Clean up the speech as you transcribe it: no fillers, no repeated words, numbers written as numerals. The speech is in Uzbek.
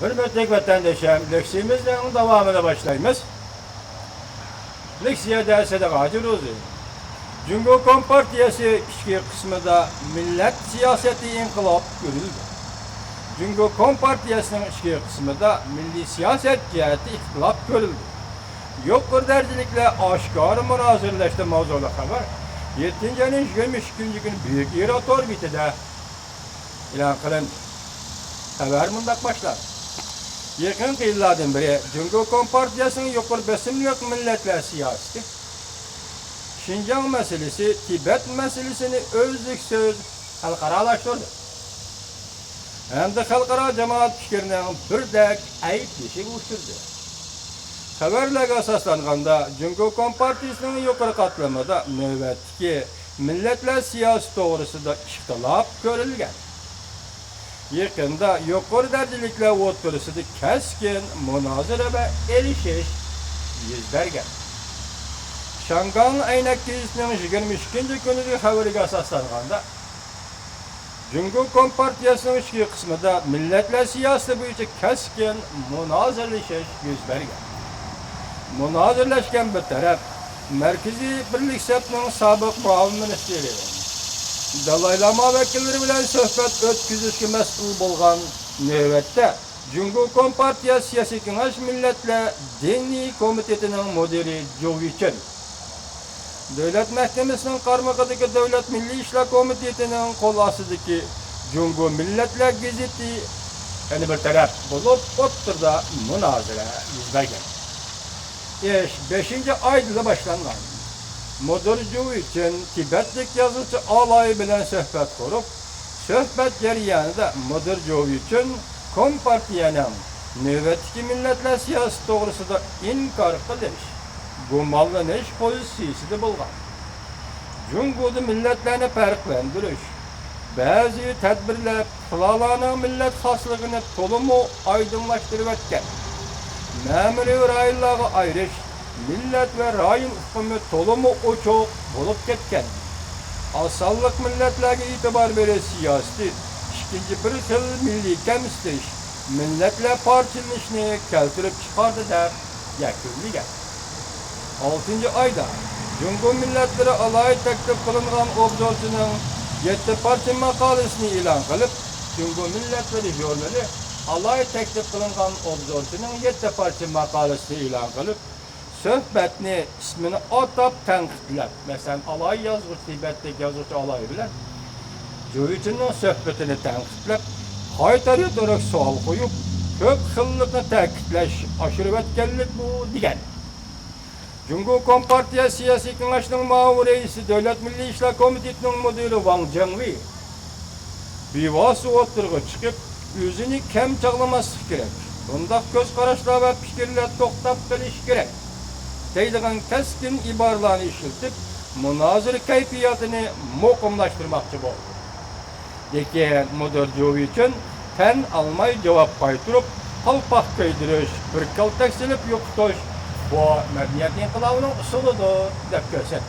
Hürmetli vatandaşlarım, leksimizden devamına başlayımız. Leksiye derse de gacır oldu. Cumhuriyet Kompartiyası içki kısmında millet siyaseti inkılap görüldü. Cumhuriyet Kompartiyasının içki kısmında milli siyaset ciheti inkılap görüldü. Yok bir dercilikle aşkarı münazirleşti mavzulu haber. 7. ayın 22. gün büyük irator bitide ilan kılındı. Haber mundak başlar. Yakın yıllardan beri Cumhuriyet Kompartiyasının yukarı besimlik milletler siyaseti, Şinjan meselesi, Tibet meselesini özlüksüz halkaralaştırdı. Hem de halkara cemaat fikirinin bir dek ayıp dişi uçturdu. Haberlerge asaslanganda Cumhuriyet Kompartiyasının yukarı katlamada növbetki milletler siyaseti doğrusunda ihtilaf görülgen. Yakında yukarı dercilikler o'tturusida keskin münazara ve erişiş yüz bergen. Şangan aynak gezisining 22. günüdeki haberiga asoslanganda Cumhuriyet Kompartiyasının ichki qismida milletler siyosati bo'yicha keskin münazirlashish yüz bergan. Münazirlashgan bir taraf Markaziy Birlik Safning sobiq muavin ministri Dalai Lama vekilleri bilen söhbet ötküzüşkü mesul bolgan növbette Cumhuriyet Kompartiyası Siyasi Kengaş Milletler Dini Komitetinin müdiri Jovichen, Devlet Mahkemesi'nin karmakadaki Devlet Milli İşler Komitetinin kol asıdaki Cumhuriyet Milletler Gezeti yani bir taraf bulup oturda münazara yüz bergen. 5. ayda başlangan. Modurcu için Tibetlik yazıcı alayı bilen söhbet kurup, söhbet jaryanida Modurcu için Kompartiyanın növbetki milletler siyaseti doğrusunda inkar kılış, gumallanış pozisiyasida bulgan. Cumhuriyet milletlerini farqlantirish, bazı tedbirler plalanın millet xaslığını tolumu aydınlaştırıp etken, memuri rayonlarga ayrış, millet ve rayon hükümü tolumu uçuk bulup ketken. Asallık milletlerine itibar veren siyaseti, ikinci bir xil milli kemistiriş, milletler parçalanışını keltirip çıkardı da yakınlığa. 6. ayda Cumhuriyet Milletleri alayı teklif kılınan obzorcunun 7 parça makalesini ilan kılıp, Cumhuriyet Milletleri jurnali alayı teklif kılınan obzorcunun 7 parça makalesini ilan kılıp, söhbetini ismini atab tenqitlep, mesela alay yazgıç, Tibetlik yazgıç alay bilen, Jovich'nin söhbetini tenqitlep, haytarı olarak sual koyup, köp xillikni ta'kidlash, aşırı etkenlik bu digen. Cumhuriyet Kompartiyası Siyasi Kengaşının muavin reisi, Devlet Milli İşler Komitetinin müdiri Wang Zhengli, bivası oturga çıkıp, özünü kem çağlaması gerek. Bundaq göz karışlar ve fikirler toktap keliş gerek. Deydiğen keskin ibarlarını işiltip, münazır keyfiyatını muqimlaştırmakçı oldu. Lekin Modurcu için ten almay cevap qaytırıp, qalpaq köydürüş, bir kaltak silip yokutuş, bu medeniyet inkılabının usuludur, dep gösterdi.